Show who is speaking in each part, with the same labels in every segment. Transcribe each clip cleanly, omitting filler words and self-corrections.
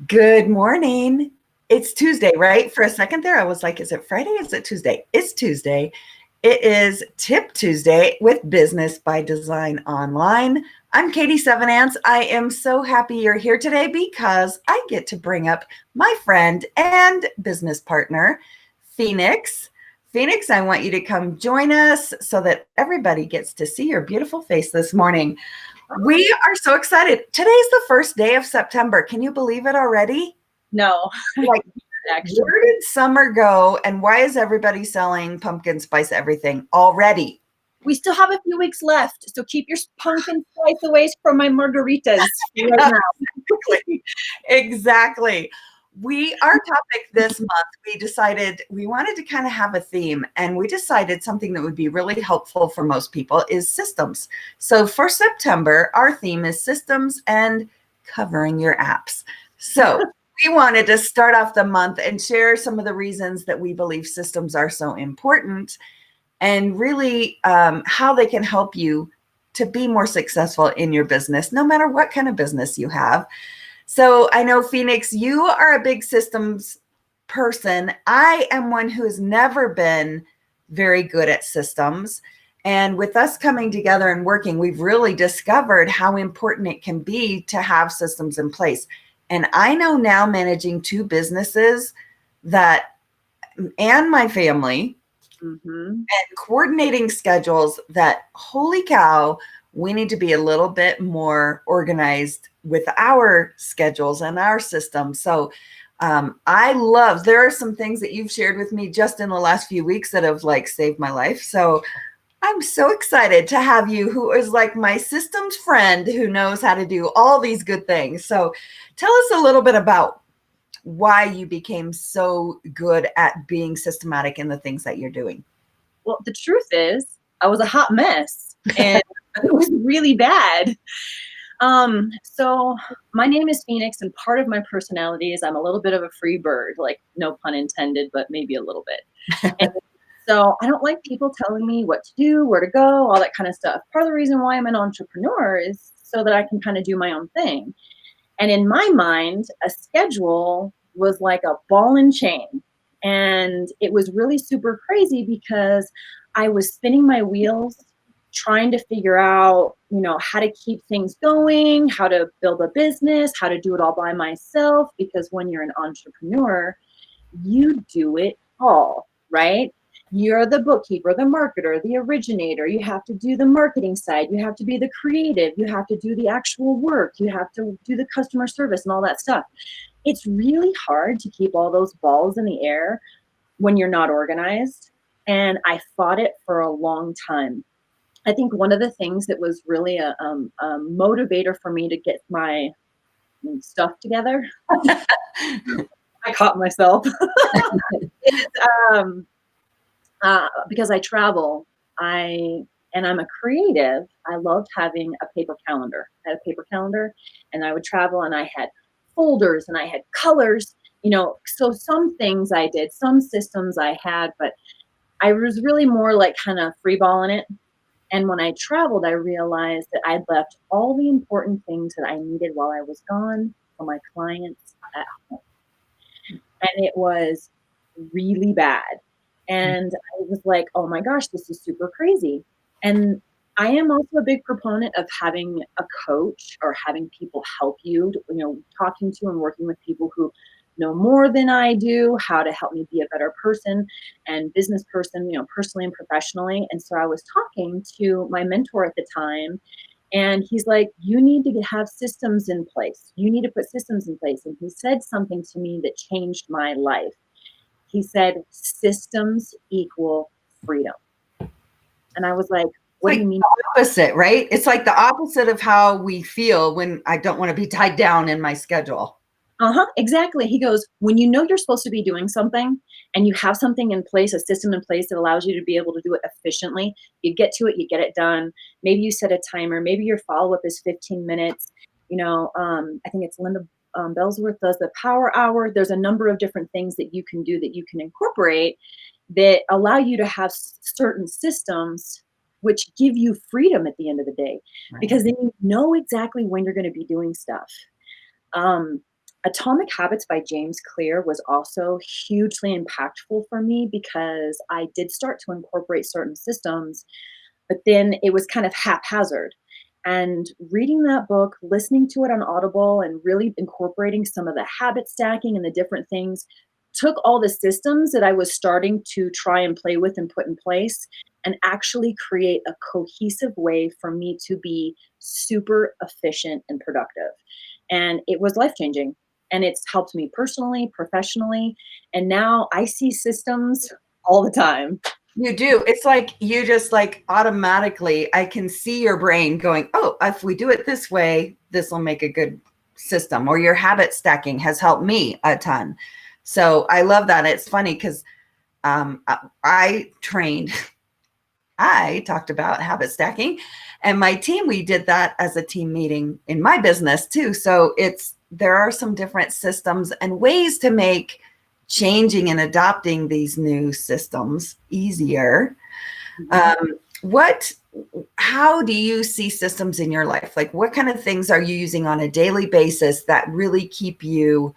Speaker 1: Good morning. It's Tuesday, right? For a second there, I was like, is it Friday? Is it Tuesday? It's Tuesday. It is Tip Tuesday with Business by Design Online. I'm Katie Sevenance. I am so happy you're here today because I get to bring up my friend and business partner, Phoenix. Phoenix, I want you to come join us so that everybody gets to see your beautiful face this morning. We are so excited. Today's the first day of September. Can you believe it already?
Speaker 2: No,
Speaker 1: Like,
Speaker 2: actually.
Speaker 1: where did summer go? And why is everybody selling pumpkin spice everything already?
Speaker 2: We still have a few weeks left, so keep your pumpkin spice away from my margaritas right now.
Speaker 1: Exactly. Exactly. Our topic this month, we decided we wanted to kind of have a theme, and we decided something that would be really helpful for most people is systems. So for September, our theme is systems and covering your apps. So we wanted to start off the month and share some of the reasons that we believe systems are so important and really how they can help you to be more successful in your business, no matter what kind of business you have. So I know, Phoenix, you are a big systems person. I am one who has never been very good at systems. And with us coming together and working, we've really discovered how important it can be to have systems in place. And I know now, managing two businesses that, and my family, and coordinating schedules, that holy cow, we need to be a little bit more organized with our schedules and our system. So I love, there are some things that you've shared with me just in the last few weeks that have like saved my life. So I'm so excited to have you, who is like my systems friend who knows how to do all these good things. So tell us a little bit about why you became so good at being systematic in the things that you're doing.
Speaker 2: Well, the truth is, I was a hot mess, and it was really bad. So my name is Phoenix, and part of my personality is I'm a little bit of a free bird, like no pun intended, but maybe a little bit. And so I don't like people telling me what to do, where to go, all that kind of stuff. Part of the reason why I'm an entrepreneur is so that I can kind of do my own thing. And in my mind, a schedule was like a ball and chain. And it was really super crazy because I was spinning my wheels trying to figure out, how to keep things going, how to build a business, how to do it all by myself. Because when you're an entrepreneur, you do it all, right? You're the bookkeeper, the marketer, the originator. You have to do the marketing side. You have to be the creative. You have to do the actual work. You have to do the customer service and all that stuff. It's really hard to keep all those balls in the air when you're not organized. And I fought it for a long time. I think one of the things that was really a motivator for me to get my stuff together, I caught myself, is because I travel, and I'm a creative. I loved having a paper calendar. I had a paper calendar, and I would travel, and I had folders, and I had colors. So some things I did, some systems I had, but I was really more like kind of freeballing it. And when I traveled, I realized that I'd left all the important things that I needed while I was gone for my clients at home. And it was really bad. And I was like, oh my gosh, this is super crazy. And I am also a big proponent of having a coach or having people help you, talking to and working with people who know more than I do, how to help me be a better person and business person, personally and professionally. And so I was talking to my mentor at the time, and he's like, you need to have systems in place. You need to put systems in place. And he said something to me that changed my life. He said, systems equal freedom. And I was like, what do
Speaker 1: Like
Speaker 2: you mean?
Speaker 1: the opposite, right? It's like the opposite of how we feel when I don't want to be tied down in my schedule.
Speaker 2: Exactly. He goes, when you know you're supposed to be doing something and you have something in place, a system in place that allows you to be able to do it efficiently, you get to it, you get it done. Maybe you set a timer. Maybe your follow-up is 15 minutes. I think it's Linda Bellsworth does the power hour. There's a number of different things that you can do that you can incorporate that allow you to have certain systems which give you freedom at the end of the day,
Speaker 1: Right.
Speaker 2: because then you know exactly when you're going to be doing stuff. Atomic Habits by James Clear was also hugely impactful for me because I did start to incorporate certain systems, but then it was kind of haphazard. And reading that book, listening to it on Audible, and really incorporating some of the habit stacking and the different things took all the systems that I was starting to try and play with and put in place and actually create a cohesive way for me to be super efficient and productive. And it was life changing. And it's helped me personally, professionally. And now I see systems all the time.
Speaker 1: You do. It's like you just like automatically, I can see your brain going, oh, if we do it this way, this will make a good system. Or your habit stacking has helped me a ton. So I love that. It's funny because I trained, I talked about habit stacking, and my team, we did that as a team meeting in my business too. So there are some different systems and ways to make changing and adopting these new systems easier. How do you see systems in your life? Like, what kind of things are you using on a daily basis that really keep you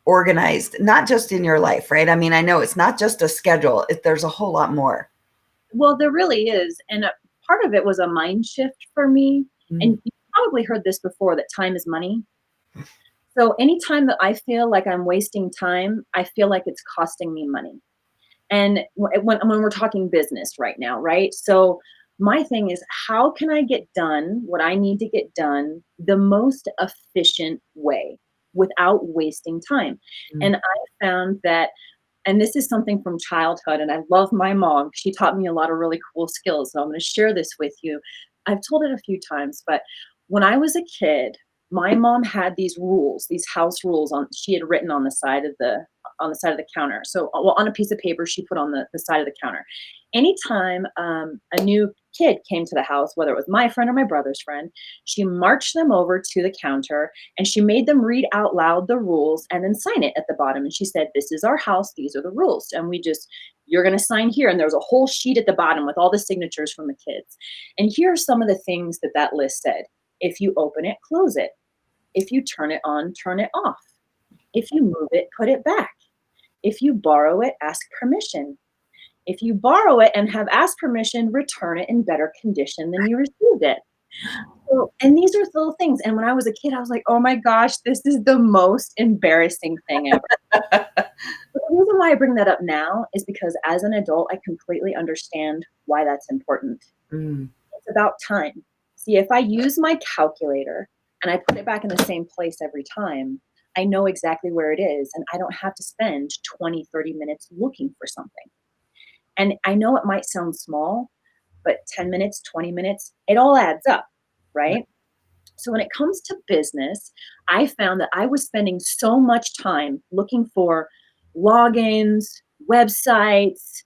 Speaker 1: organized, not just in your life, right? I mean, I know it's not just a schedule. There's a whole lot more.
Speaker 2: Well, there really is. And part of it was a mind shift for me. And you probably heard this before, that time is money. So anytime that I feel like I'm wasting time, I feel like it's costing me money. And when we're talking business right now, right? So my thing is, how can I get done what I need to get done the most efficient way without wasting time? And I found that, and this is something from childhood, and I love my mom. She taught me a lot of really cool skills. So I'm going to share this with you. I've told it a few times, but when I was a kid, my mom had these rules, these house rules she had written on the side of the counter. So, well, on a piece of paper she put on the side of the counter. Anytime a new kid came to the house, whether it was my friend or my brother's friend, she marched them over to the counter and she made them read out loud the rules and then sign it at the bottom. And she said, "This is our house. These are the rules." And you're going to sign here. And there was a whole sheet at the bottom with all the signatures from the kids. And here are some of the things that list said. If you open it, close it. If you turn it on, turn it off. If you move it, put it back. If you borrow it, ask permission. If you borrow it and have asked permission, return it in better condition than you received it. So, and these are little things. And when I was a kid, I was like, oh my gosh, this is the most embarrassing thing ever. But the reason why I bring that up now is because as an adult, I completely understand why that's important. It's about time. See, if I use my calculator and I put it back in the same place every time, I know exactly where it is, and I don't have to spend 20, 30 minutes looking for something. And I know it might sound small, but 10 minutes, 20 minutes, it all adds up, right? So when it comes to business, I found that I was spending so much time looking for logins, websites,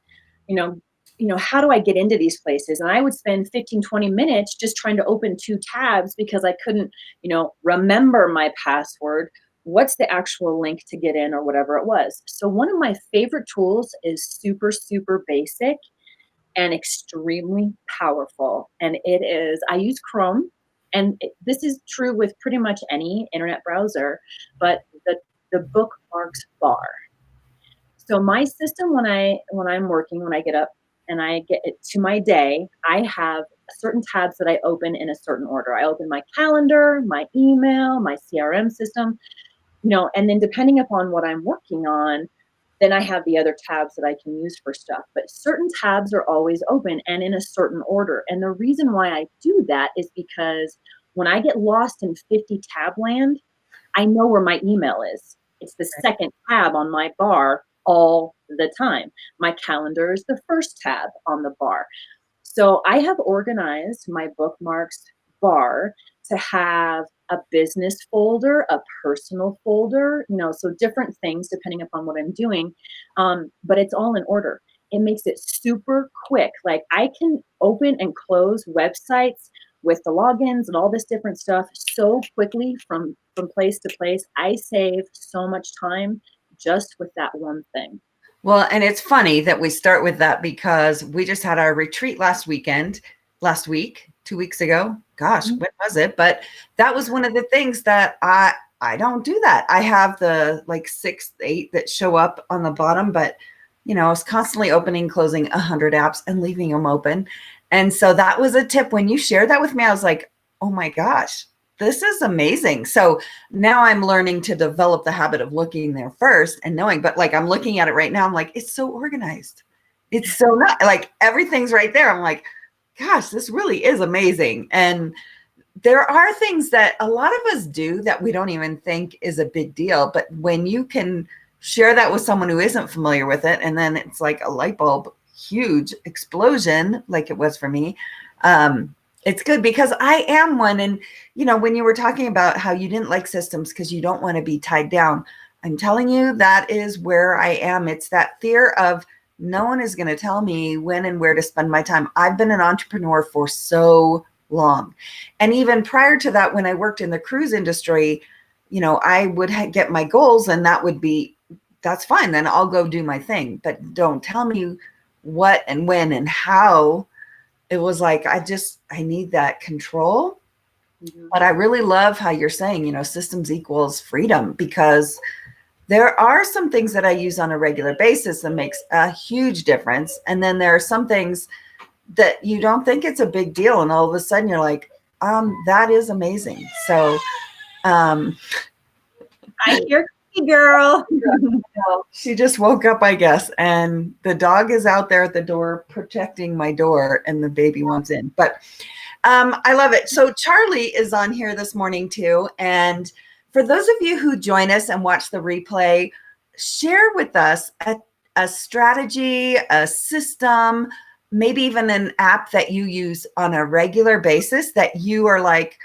Speaker 2: how do I get into these places? And I would spend 15, 20 minutes just trying to open 2 tabs because I couldn't, remember my password. What's the actual link to get in or whatever it was. So one of my favorite tools is super, super basic and extremely powerful. And I use Chrome. And this is true with pretty much any internet browser, but the bookmarks bar. So my system when I'm working, when I get up and I get it to my day, I have certain tabs that I open in a certain order. I open my calendar, my email, my CRM system, and then depending upon what I'm working on, then I have the other tabs that I can use for stuff. But certain tabs are always open and in a certain order. And the reason why I do that is because when I get lost in 50 tab land, I know where my email is. It's the second tab on my bar all the time. My calendar is the first tab on the bar. So I have organized my bookmarks bar to have a business folder, a personal folder, so different things depending upon what I'm doing. But it's all in order. It makes it super quick. Like I can open and close websites with the logins and all this different stuff so quickly from place to place. I save so much time just with that one thing.
Speaker 1: Well, and it's funny that we start with that because we just had our retreat last week, 2 weeks ago. Gosh, when was it? But that was one of the things that I don't do that. I have the like 6, 8 that show up on the bottom, but I was constantly opening, closing 100 apps and leaving them open. And so that was a tip. When you shared that with me, I was like, oh my gosh, this is amazing. So now I'm learning to develop the habit of looking there first and knowing, but like I'm looking at it right now, I'm like, it's so organized. It's so not like everything's right there. I'm like, gosh, this really is amazing. And there are things that a lot of us do that we don't even think is a big deal. But when you can share that with someone who isn't familiar with it, and then it's like a light bulb, huge explosion, like it was for me. It's good because I am one. And, when you were talking about how you didn't like systems because you don't want to be tied down, I'm telling you, that is where I am. It's that fear of no one is going to tell me when and where to spend my time. I've been an entrepreneur for so long. And even prior to that, when I worked in the cruise industry, I would get my goals and that's fine. Then I'll go do my thing, but don't tell me what and when and how. It was like, I need that control. Mm-hmm. But I really love how you're saying, systems equals freedom, because there are some things that I use on a regular basis that makes a huge difference. And then there are some things that you don't think it's a big deal. And all of a sudden you're like, that is amazing. So,
Speaker 2: I hear you, girl.
Speaker 1: She just woke up, I guess. And the dog is out there at the door protecting my door, and the baby wants in. But I love it. So Charlie is on here this morning too. And for those of you who join us and watch the replay, share with us a strategy, a system, maybe even an app that you use on a regular basis that you are like,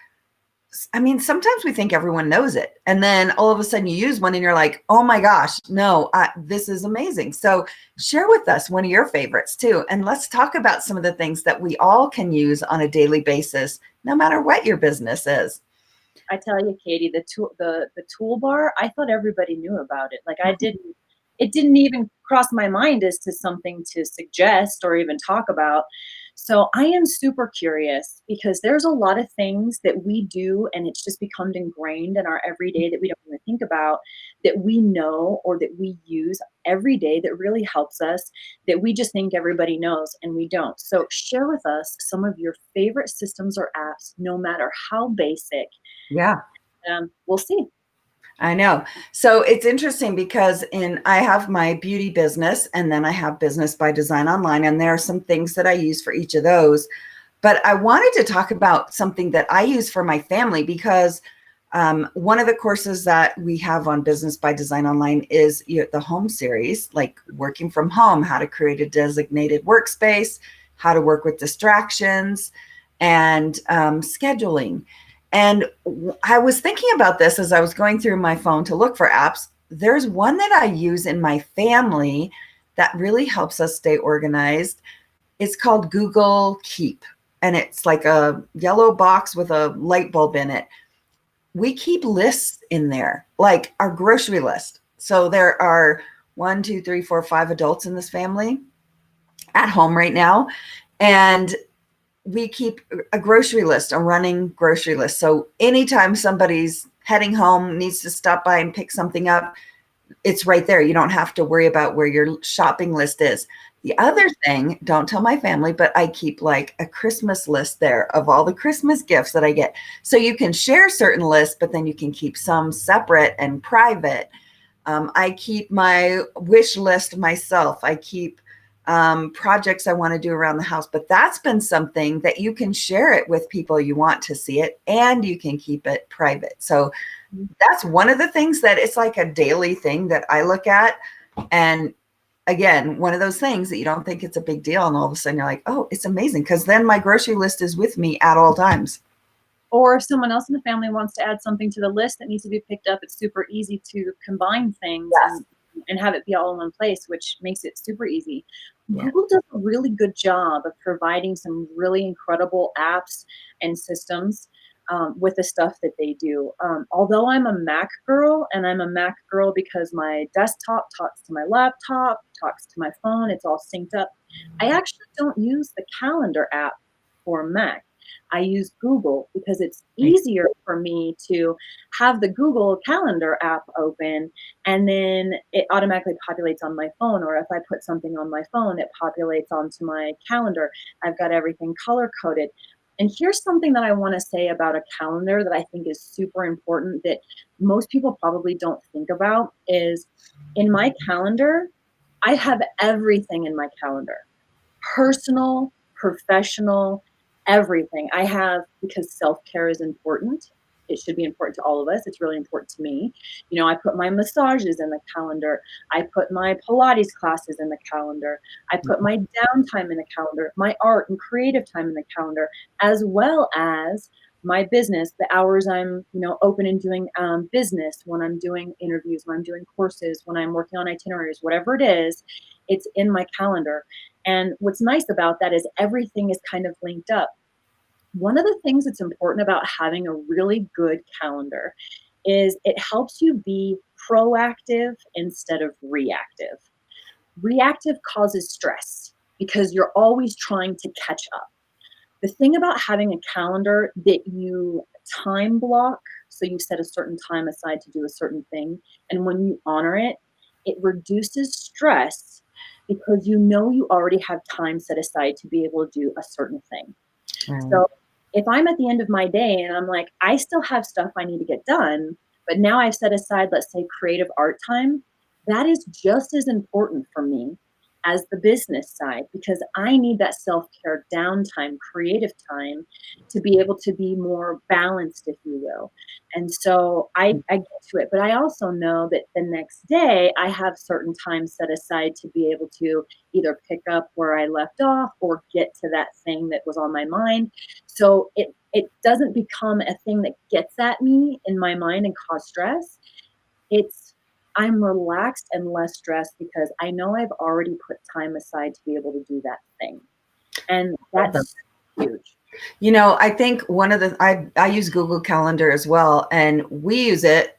Speaker 1: I mean, sometimes we think everyone knows it. And then all of a sudden you use one and you're like, oh my gosh, no, this is amazing. So share with us one of your favorites too. And let's talk about some of the things that we all can use on a daily basis, no matter what your business is.
Speaker 2: I tell you, Katie, the toolbar, I thought everybody knew about it. Like it didn't even cross my mind as to something to suggest or even talk about. So I am super curious, because there's a lot of things that we do and it's just become ingrained in our everyday that we don't even think about, that we know or that we use every day that really helps us, that we just think everybody knows and we don't. So share with us some of your favorite systems or apps, no matter how basic.
Speaker 1: Yeah.
Speaker 2: We'll see.
Speaker 1: I know. So it's interesting because I have my beauty business, and then I have Business by Design Online, and there are some things that I use for each of those. But I wanted to talk about something that I use for my family, because one of the courses that we have on Business by Design Online is the home series, like working from home, how to create a designated workspace, how to work with distractions, and scheduling. And I was thinking about this as I was going through my phone to look for apps. There's one that I use in my family that really helps us stay organized. It's called Google Keep, and it's like a yellow box with a light bulb in it. We keep lists in there, like our grocery list. So there are 1, 2, 3, 4, 5 adults in this family at home right now. And we keep a grocery list, a running grocery list. So anytime somebody's heading home, needs to stop by and pick something up, it's right there. You don't have to worry about where your shopping list is. The other thing, don't tell my family, but I keep like a Christmas list there of all the Christmas gifts that I get. So you can share certain lists, but then you can keep some separate and private. I keep my wish list myself. I keep projects I want to do around the house, but that's been something that you can share it with people you want to see it, and you can keep it private. So that's one of the things that it's like a daily thing that I look at. And again, one of those things that you don't think it's a big deal, and all of a sudden you're like, oh, it's amazing, because then my grocery list is with me at all times.
Speaker 2: Or if someone else in the family wants to add something to the list that needs to be picked up, it's super easy to combine things.
Speaker 1: Yes.
Speaker 2: And have it be all in one place, which makes it super easy.
Speaker 1: Yeah.
Speaker 2: Google does a really good job of providing some really incredible apps and systems with the stuff that they do. Although I'm a Mac girl, and I'm a Mac girl because my desktop talks to my laptop, talks to my phone, it's all synced up. I actually don't use the calendar app for Mac. I use Google because it's easier for me to have the Google Calendar app open, and then it automatically populates on my phone. Or if I put something on my phone, it populates onto my calendar. I've got everything color coded. And here's something that I want to say about a calendar that I think is super important that most people probably don't think about is in my calendar, I have everything in my calendar. Personal, professional, everything. I have, because self-care is important. It should be important to all of us. It's really important to me. You know, I put my massages in the calendar. I put my Pilates classes in the calendar. I put my downtime in the calendar, my art and creative time in the calendar, as well as my business, the hours I'm, open and doing business, when I'm doing interviews, when I'm doing courses, when I'm working on itineraries, whatever it is, it's in my calendar. And what's nice about that is everything is kind of linked up. One of the things that's important about having a really good calendar is it helps you be proactive instead of reactive. Reactive causes stress because you're always trying to catch up. The thing about having a calendar that you time block, so you set a certain time aside to do a certain thing, and when you honor it, it reduces stress because you already have time set aside to be able to do a certain thing. So if I'm at the end of my day and I'm like, I still have stuff I need to get done, but now I've set aside, let's say, creative art time, that is just as important for me as the business side, because I need that self-care downtime, creative time to be able to be more balanced, if you will. And so I get to it, but I also know that the next day I have certain time set aside to be able to either pick up where I left off or get to that thing that was on my mind. So it doesn't become a thing that gets at me in my mind and cause stress. I'm relaxed and less stressed because I know I've already put time aside to be able to do that thing. And that's huge.
Speaker 1: I think I use Google Calendar as well, and we use it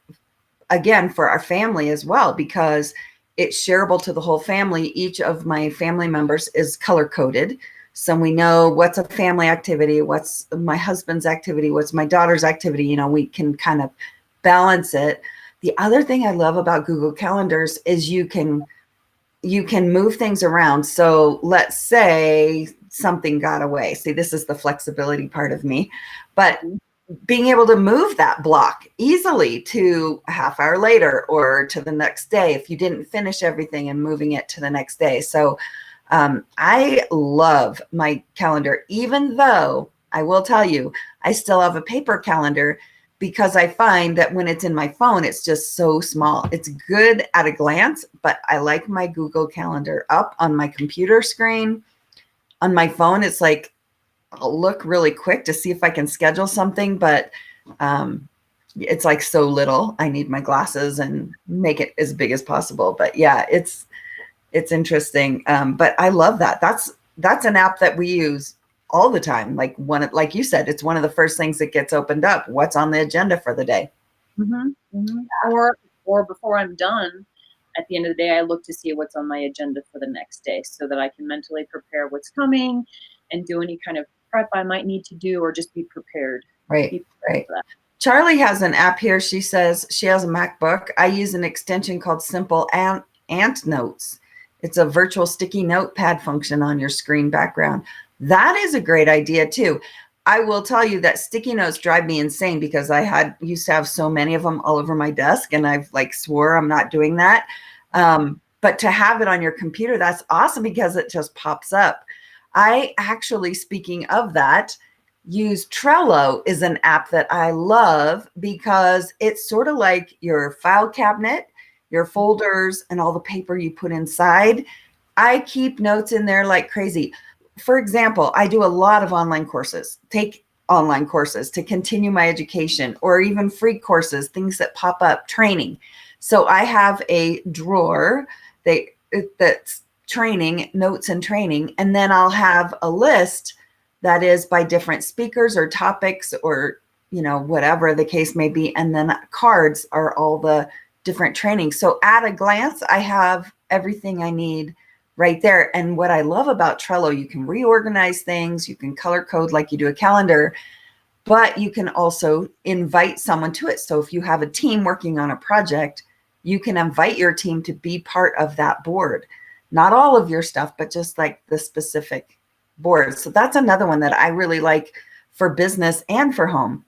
Speaker 1: again for our family as well because it's shareable to the whole family. Each of my family members is color coded. So we know what's a family activity, what's my husband's activity, what's my daughter's activity. We can kind of balance it. The other thing I love about Google Calendars is you can move things around. So let's say something got away. See, this is the flexibility part of me, but being able to move that block easily to a half hour later or to the next day if you didn't finish everything, and moving it to the next day. So I love my calendar, even though I will tell you, I still have a paper calendar because I find that when it's in my phone, it's just so small. It's good at a glance, but I like my Google Calendar up on my computer screen. On my phone, it's like, I'll look really quick to see if I can schedule something, but it's like so little. I need my glasses and make it as big as possible. But yeah, it's interesting. But I love that. That's an app that we use all the time. Like you said, it's one of the first things that gets opened up. What's on the agenda for the day?
Speaker 2: Mm-hmm, mm-hmm. Or before I'm done, at the end of the day, I look to see what's on my agenda for the next day so that I can mentally prepare what's coming and do any kind of prep I might need to do, or just be prepared.
Speaker 1: Right. Charlie has an app here. She says she has a MacBook. I use an extension called Simple Ant Notes. It's a virtual sticky notepad function on your screen background. That is a great idea too. I will tell you that sticky notes drive me insane because I used to have so many of them all over my desk, and I've swore I'm not doing that. But to have it on your computer, that's awesome because it just pops up. I actually, speaking of that, use Trello is an app that I love because it's sort of like your file cabinet, your folders, and all the paper you put inside. I keep notes in there like crazy. For example, I do a lot of online courses, take online courses to continue my education, or even free courses, things that pop up, training. So I have a drawer that's training, notes and training, and then I'll have a list that is by different speakers or topics or, whatever the case may be. And then cards are all the different trainings. So at a glance, I have everything I need right there. And what I love about Trello, you can reorganize things, you can color code like you do a calendar, but you can also invite someone to it. So if you have a team working on a project, you can invite your team to be part of that board. Not all of your stuff, but just like the specific board. So that's another one that I really like for business and for home.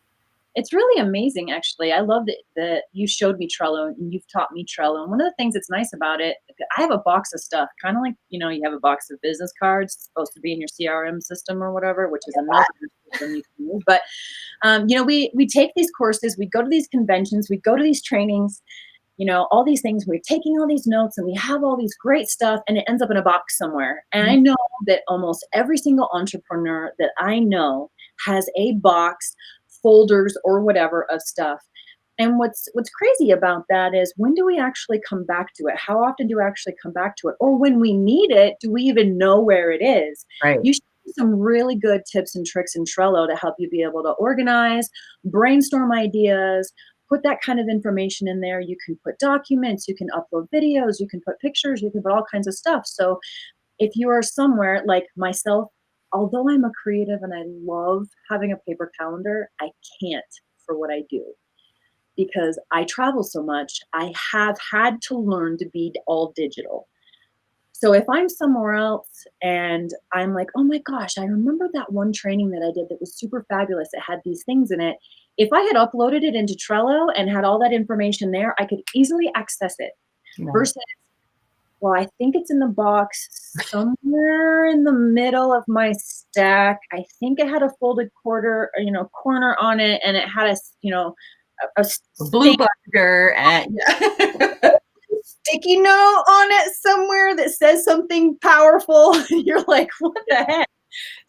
Speaker 2: It's really amazing, actually. I love that you showed me Trello and you've taught me Trello. And one of the things that's nice about it, I have a box of stuff, kind of like, you have a box of business cards supposed to be in your CRM system or whatever, which is another system you can use. But, we take these courses, we go to these conventions, we go to these trainings, all these things. We're taking all these notes and we have all these great stuff and it ends up in a box somewhere. And I know that almost every single entrepreneur that I know has a box, folders or whatever of stuff. And what's crazy about that is, when do we actually come back to it? How often do we actually come back to it? Or when we need it, do we even know where it is?
Speaker 1: Right.
Speaker 2: You should have some really good tips and tricks in Trello to help you be able to organize, brainstorm ideas, put that kind of information in there. You can put documents, you can upload videos, you can put pictures, you can put all kinds of stuff. So if you are somewhere like myself, although I'm a creative and I love having a paper calendar, I can't for what I do because I travel so much. I have had to learn to be all digital. So if I'm somewhere else and I'm like, oh my gosh, I remember that one training that I did that was super fabulous. It had these things in it. If I had uploaded it into Trello and had all that information there, I could easily access it.
Speaker 1: Right.
Speaker 2: Versus, well, I think it's in the box somewhere in the middle of my stack. I think it had a folded corner on it, and it had a
Speaker 1: Blue binder and
Speaker 2: sticky note on it somewhere that says something powerful. You're like, what the heck?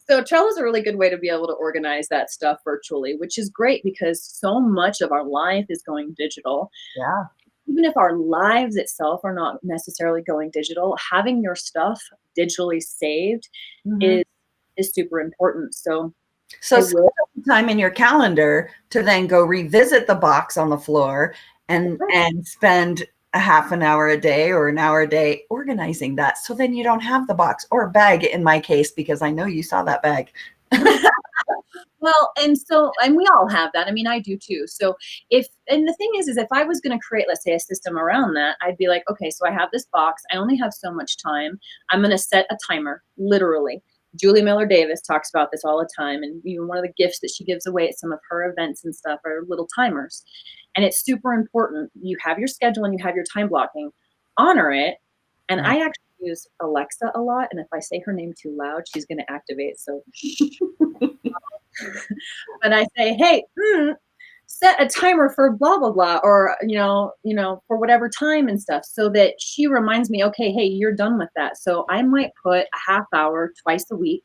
Speaker 2: So Trello is a really good way to be able to organize that stuff virtually, which is great because so much of our life is going digital.
Speaker 1: yeah.
Speaker 2: Even if our lives itself are not necessarily going digital, having your stuff digitally saved
Speaker 1: Mm-hmm.
Speaker 2: is super important. So
Speaker 1: So
Speaker 2: I
Speaker 1: set
Speaker 2: will.
Speaker 1: time in your calendar to then go revisit the box on the floor and spend a half an hour a day or an hour a day organizing that. So then you don't have the box or a bag in my case, because I know you saw that bag.
Speaker 2: Well, and we all have that. I mean, I do too. So and the thing is if I was going to create, let's say, a system around that, I'd be like, okay, so I have this box. I only have so much time. I'm going to set a timer, literally. Julie Miller Davis talks about this all the time. And even one of the gifts that she gives away at some of her events and stuff are little timers. And it's super important. You have your schedule and you have your time blocking. Honor it. And
Speaker 1: Right.
Speaker 2: I actually use Alexa a lot. And if I say her name too loud, she's going to activate. So but I say, hey, set a timer for blah blah blah, or for whatever time and stuff, so that she reminds me, okay, hey, you're done with that. So I might put a half hour twice a week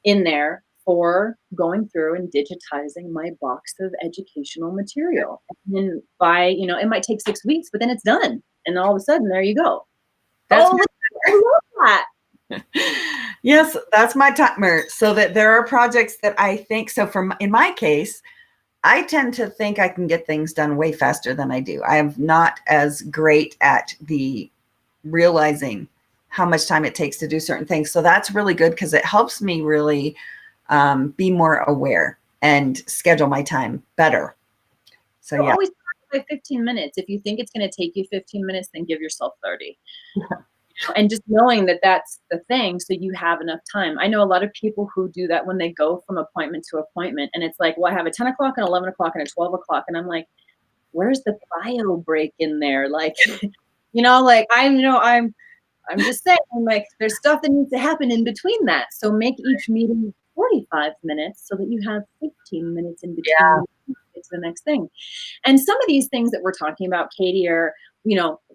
Speaker 2: in there for going through and digitizing my box of educational material. And then it might take 6 weeks, but then it's done. And all of a sudden, there you go.
Speaker 1: That's
Speaker 2: Oh, I love that.
Speaker 1: Yes, that's my timer. So that there are projects that I think, so in my case, I tend to think I can get things done way faster than I do. I am not as great at the realizing how much time it takes to do certain things. So that's really good because it helps me really be more aware and schedule my time better. So
Speaker 2: So
Speaker 1: yeah.
Speaker 2: always start by 15 minutes. If you think it's going to take you 15 minutes, then give yourself 30. And just knowing that that's the thing, so you have enough time. I know a lot of people who do that when they go from appointment to appointment, and it's like, well, I have a 10 o'clock and 11 o'clock and a 12 o'clock. And I'm like, where's the bio break in there? Like, I'm just saying, like, there's stuff that needs to happen in between that. So make each meeting 45 minutes so that you have 15 minutes in between.
Speaker 1: Yeah.
Speaker 2: It's the next thing. And some of these things that we're talking about, Katie, are,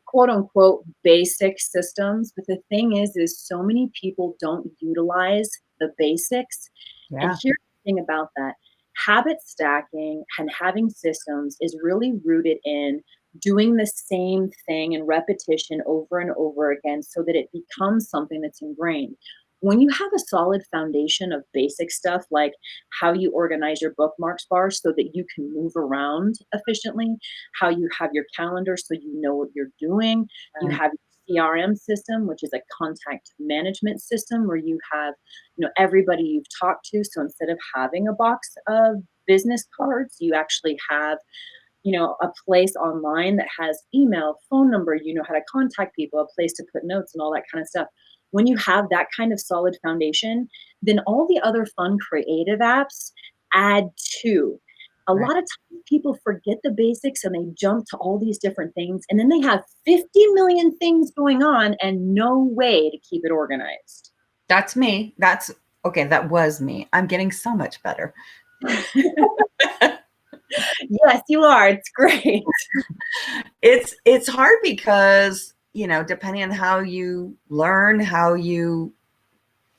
Speaker 2: quote unquote, basic systems. But the thing is so many people don't utilize the basics. And
Speaker 1: Yeah.
Speaker 2: here's the thing about that. Habit stacking and having systems is really rooted in doing the same thing in repetition over and over again so that it becomes something that's ingrained. When you have a solid foundation of basic stuff, like how you organize your bookmarks bar so that you can move around efficiently, how you have your calendar so you know what you're doing, you have your CRM system, which is a contact management system where you have, everybody you've talked to. So instead of having a box of business cards, you actually have, a place online that has email, phone number, how to contact people, a place to put notes and all that kind of stuff. When you have that kind of solid foundation, then all the other fun creative apps add to. A
Speaker 1: Right.
Speaker 2: lot of times people forget the basics and they jump to all these different things, and then they have 50 million things going on and no way to keep it organized.
Speaker 1: That's me. That's okay. That was me. I'm getting so much better.
Speaker 2: Yes, you are. It's great.
Speaker 1: It's hard because, depending on how you learn, how you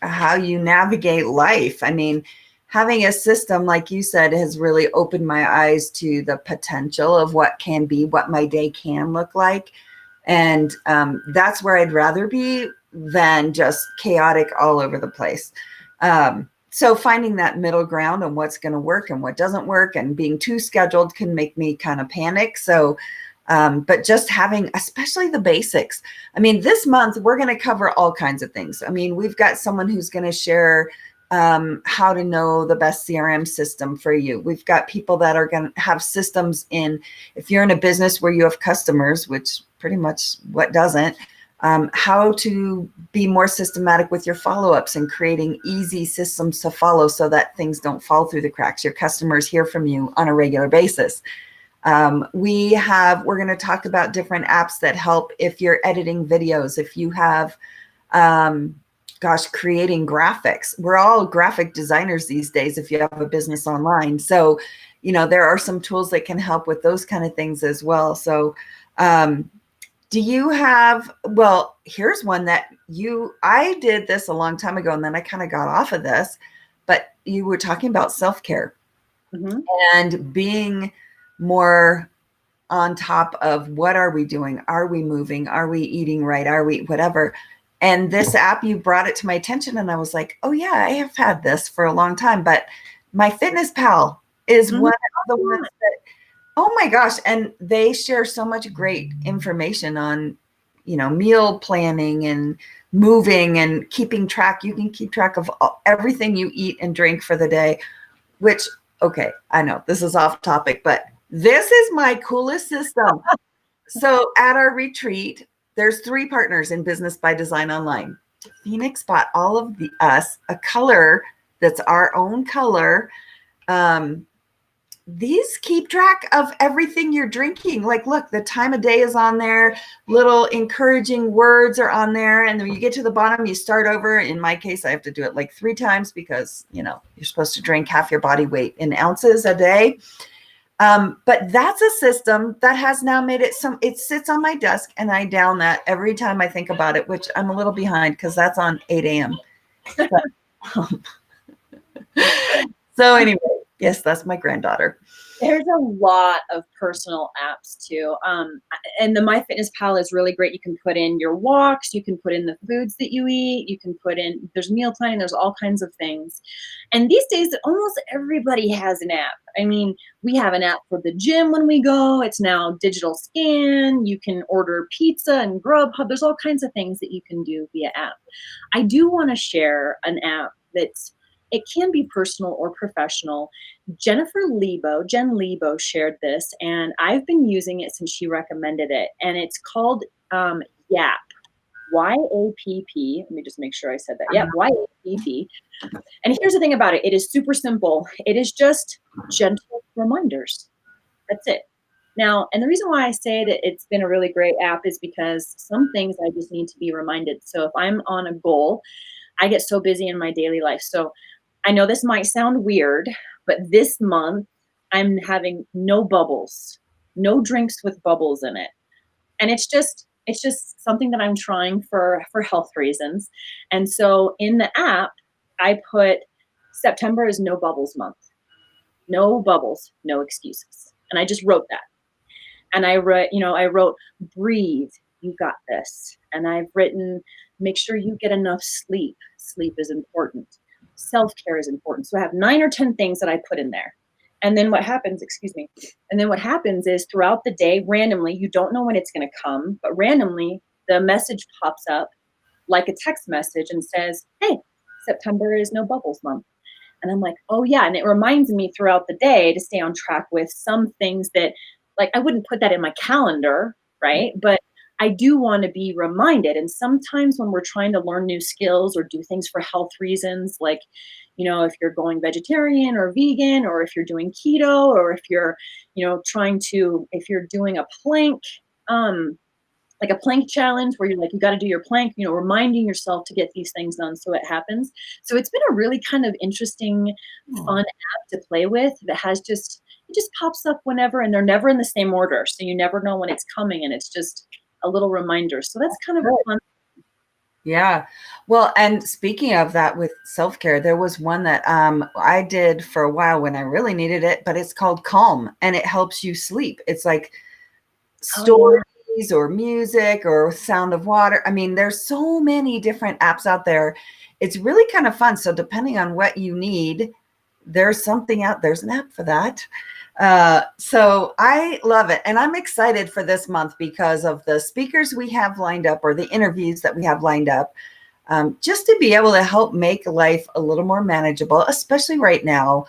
Speaker 1: navigate life. I mean, having a system, like you said, has really opened my eyes to the potential of what can be, what my day can look like. And that's where I'd rather be than just chaotic all over the place. So finding that middle ground on what's going to work and what doesn't work, and being too scheduled can make me kind of panic. So, but just having, especially the basics. I mean, this month we're going to cover all kinds of things. I mean, we've got someone who's going to share how to know the best CRM system for you. We've got people that are going to have systems in, if you're in a business where you have customers, which pretty much what doesn't, how to be more systematic with your follow-ups and creating easy systems to follow so that things don't fall through the cracks. Your customers hear from you on a regular basis. We're going to talk about different apps that help if you're editing videos, if you have, creating graphics. We're all graphic designers these days if you have a business online. So, there are some tools that can help with those kind of things as well. So, do you have, well, here's one that I did this a long time ago and then I kind of got off of this, but you were talking about self-care and being more on top of what are we doing? Are we moving? Are we eating right? Are we whatever? And this app, you brought it to my attention and I was like, oh yeah, I have had this for a long time, but my Fitness Pal is one of the ones that, oh my gosh. And they share so much great information on, meal planning and moving and keeping track. You can keep track of everything you eat and drink for the day, which, okay, I know this is off topic, but this is my coolest system. So at our retreat, there's 3 partners in Business by Design Online. Phoenix bought all of us a color that's our own color. These keep track of everything you're drinking. Like, look, the time of day is on there. Little encouraging words are on there. And then when you get to the bottom, you start over. In my case, I have to do it like 3 times because, you're supposed to drink half your body weight in ounces a day. But that's a system that has now made it it sits on my desk and I down that every time I think about it, which I'm a little behind because that's on 8 a.m. So anyway, yes, that's my granddaughter.
Speaker 2: There's a lot of personal apps too. And the MyFitnessPal is really great. You can put in your walks, you can put in the foods that you eat, you can put in, there's meal planning, there's all kinds of things. And these days, almost everybody has an app. I mean, we have an app for the gym when we go. It's now digital scan. You can order pizza and Grubhub. There's all kinds of things that you can do via app. I do want to share an app it can be personal or professional. Jen Lebo shared this, and I've been using it since she recommended it. And it's called YAP, Y-A-P-P. Let me just make sure I said that. Yep, Y-A-P-P. And here's the thing about it. It is super simple. It is just gentle reminders. That's it. Now, and the reason why I say that it's been a really great app is because some things I just need to be reminded. So if I'm on a goal, I get so busy in my daily life. So I know this might sound weird, but this month I'm having no bubbles, no drinks with bubbles in it. And it's just something that I'm trying for health reasons. And so in the app, I put September is no bubbles month. No bubbles, no excuses. And I just wrote that. And I wrote breathe, you got this. And I've written make sure you get enough sleep. Sleep is important. Self-care is important. So I have 9 or 10 things that I put in there. And then what happens, is throughout the day, randomly, you don't know when it's going to come, but randomly, the message pops up like a text message and says, hey, September is no bubbles month. And I'm like, oh yeah. And it reminds me throughout the day to stay on track with some things that, like, I wouldn't put that in my calendar, right? But I do want to be reminded. And sometimes when we're trying to learn new skills or do things for health reasons, like, if you're going vegetarian or vegan, or if you're doing keto, or if you're, if you're doing a plank, um, like a plank challenge where you're like, you got to do your plank, reminding yourself to get these things done so it happens. So it's been a really kind of interesting, fun app to play with that it just pops up whenever, and they're never in the same order. So you never know when it's coming, and it's just a little reminder. So that's kind of a fun.
Speaker 1: Yeah. Well, and speaking of that with self-care, there was one that I did for a while when I really needed it, but it's called Calm, and it helps you sleep. It's like stories or music or sound of water. I mean, there's so many different apps out there. It's really kind of fun. So depending on what you need, there's something out, there's an app for that. So I love it. And I'm excited for this month because of the speakers we have lined up, or the interviews that we have lined up, just to be able to help make life a little more manageable, especially right now.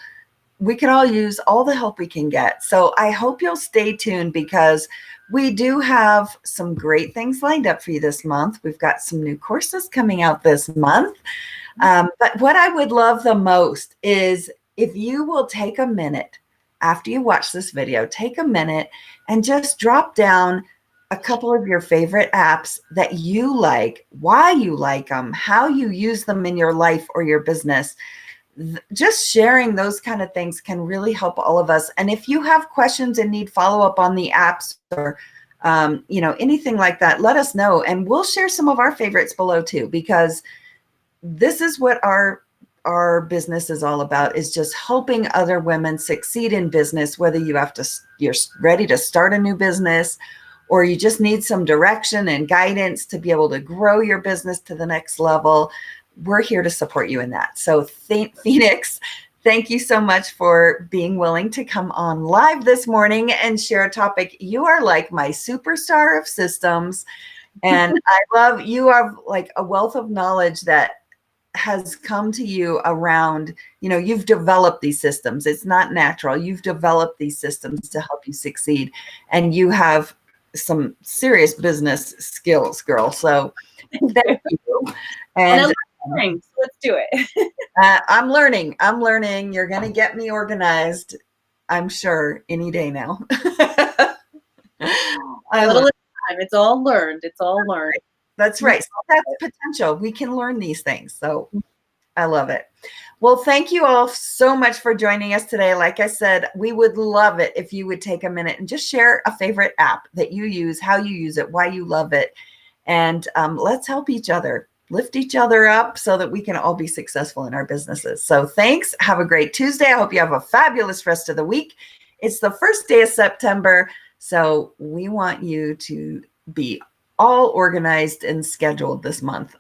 Speaker 1: We can all use all the help we can get. So I hope you'll stay tuned, because we do have some great things lined up for you this month. We've got some new courses coming out this month. But what I would love the most is if you will take a minute after you watch this video, take a minute and just drop down a couple of your favorite apps that you like, why you like them, how you use them in your life or your business. Just sharing those kind of things can really help all of us. And if you have questions and need follow-up on the apps, or anything like that, let us know, and we'll share some of our favorites below too, because this is what our business is all about, is just helping other women succeed in business, whether you're ready to start a new business, or you just need some direction and guidance to be able to grow your business to the next level. We're here to support you in that. So Phoenix, thank you so much for being willing to come on live this morning and share a topic. You are like my superstar of systems. And I love, you have like a wealth of knowledge that has come to you around, you've developed these systems. It's not natural. You've developed these systems to help you succeed. And you have some serious business skills, girl. So thank you. And
Speaker 2: so let's do it.
Speaker 1: I'm learning. You're going to get me organized, I'm sure, any day now.
Speaker 2: A little at a time. It's all learned.
Speaker 1: That's right. So that's potential. We can learn these things. So I love it. Well, thank you all so much for joining us today. Like I said, we would love it if you would take a minute and just share a favorite app that you use, how you use it, why you love it. And let's help each other, lift each other up so that we can all be successful in our businesses. So thanks. Have a great Tuesday. I hope you have a fabulous rest of the week. It's the first day of September. So we want you to be all organized and scheduled this month.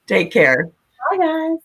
Speaker 1: Take care.
Speaker 2: Bye, guys.